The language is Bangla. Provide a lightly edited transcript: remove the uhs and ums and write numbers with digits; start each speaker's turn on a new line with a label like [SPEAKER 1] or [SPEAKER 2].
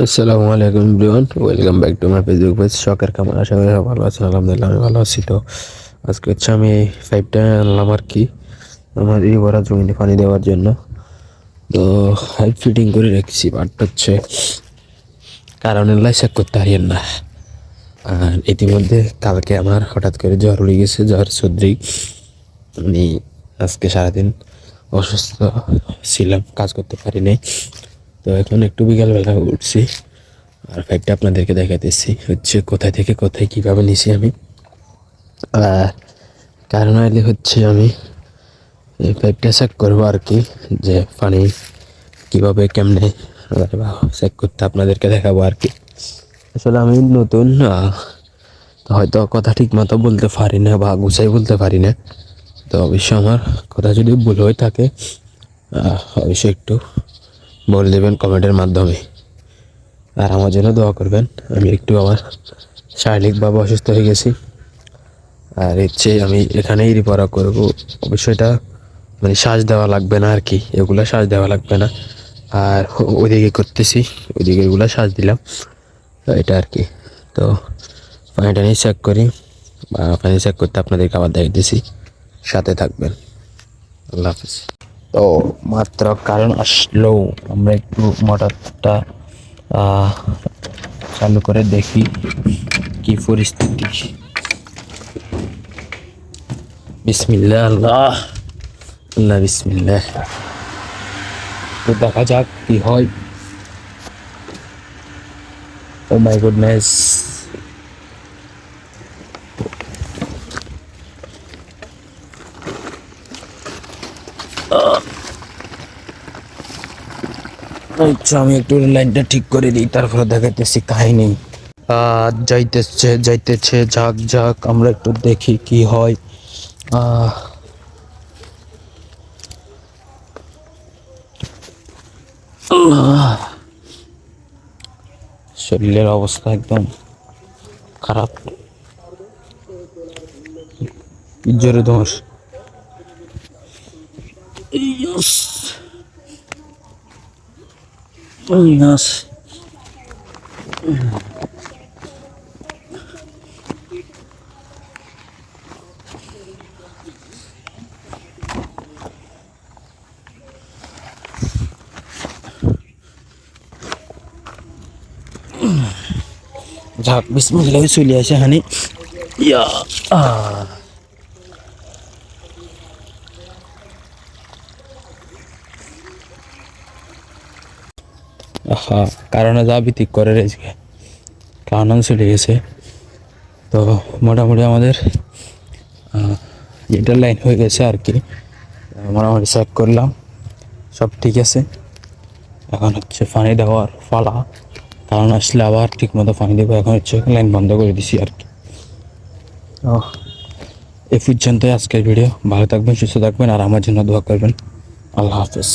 [SPEAKER 1] আসসালামু আলাইকুম everyone, welcome back to my Facebook page শখের খামার। আশা করি সবাই ভালো আছেন। আলহামদুলিল্লাহ আমি ভালো আছি। তো আজকে আমি এই পাইপটা আনলাম আর কি আমার এই ভরা জমিতে পানি দেওয়ার জন্য। তো পাইপ ফিটিং করে রেখেছি, বাট কারণে চেক করতে পারিয়েন না। আর ইতিমধ্যে কালকে আমার হঠাৎ করে জ্বর উড়ে গেছে, জ্বর সর্দি। আমি আজকে সারাদিন অসুস্থ ছিলাম, কাজ করতে পারিনি। তো এখন একটু বিকালবেলা উঠছি আর পাইপটা আপনাদেরকে দেখাতেছি কোথায় থেকে কোথায় কীভাবে নিছি আমি। কারণ হলে আমি এই পাইপটা চেক করবো আর কি, যে পানি কীভাবে কেমনে চেক করতে আপনাদেরকে দেখাবো আর কি। আসলে আমি নতুন, হয়তো কথা ঠিক মতো বলতে পারি না বা গুছাই বলতে পারি না। তো অবশ্যই আমার কথা যদি ভুল হয়ে থাকে অবশ্যই একটু বলে দেবেন কমেন্টের মাধ্যমে। আর আমার জন্য দোয়া করবেন। আমি একটু আমার শারীরিকভাবে অসুস্থ হয়ে গেছি, আর আমি এখানেই রিপেয়ার করবো। অবশ্যই এটা শ্বাস দেওয়া লাগবে না আর কি, এগুলো শ্বাস দেওয়া লাগবে না। আর ওইদিকে করতেছি, ওইদিকে এগুলো শ্বাস দিলাম, তো এটা আর কি। তো পানিটা নিয়ে চেক করি, বা পানি চেক করতে আপনাদেরকে আবার দেখাইতেছি, সাথে থাকবেন। আল্লাহ হাফিজ। তো মাত্র কারণ আসলেও আমরা একটু মোটরটা চালু করে দেখি কি পরিস্থিতি। বিসমিল্লাহ, আল্লাহ আল্লাহ বিসমিল্লাহ। তো দেখা যাক কি হয়। ও মাই গুডনেস, আমি একটু লাইনটা ঠিক করে দিই, তারপরে দেখাইতেছি কাহিনী। যাইতেছে যাইতেছে, ঝাঁক ঝাঁক, আমরা একটু দেখি কি হয়। শরীরের অবস্থা একদম খারাপ, জোরে ধস। যাক বিসমিল্লাহ, চলে আসে হানি। ইয়া কারণে যা ভিত্তিক করে রয়েছে, কারণ চলে গেছে। তো মোটামুটি আমাদের এটার লাইন হয়ে গেছে আর কি। মোটামুটি চেক করলাম, সব ঠিক আছে। এখন পানি দেওয়ার ফালা, কারণ আসলে আবার ঠিক মতো পানি দেবো। এখন লাইন বন্ধ করে দিছি আর কি। এই পর্যন্তই আজকের ভিডিও। ভালো থাকবেন, সুস্থ থাকবেন, আর আমার জন্য দোয়া করবেন। আল্লাহ হাফেজ।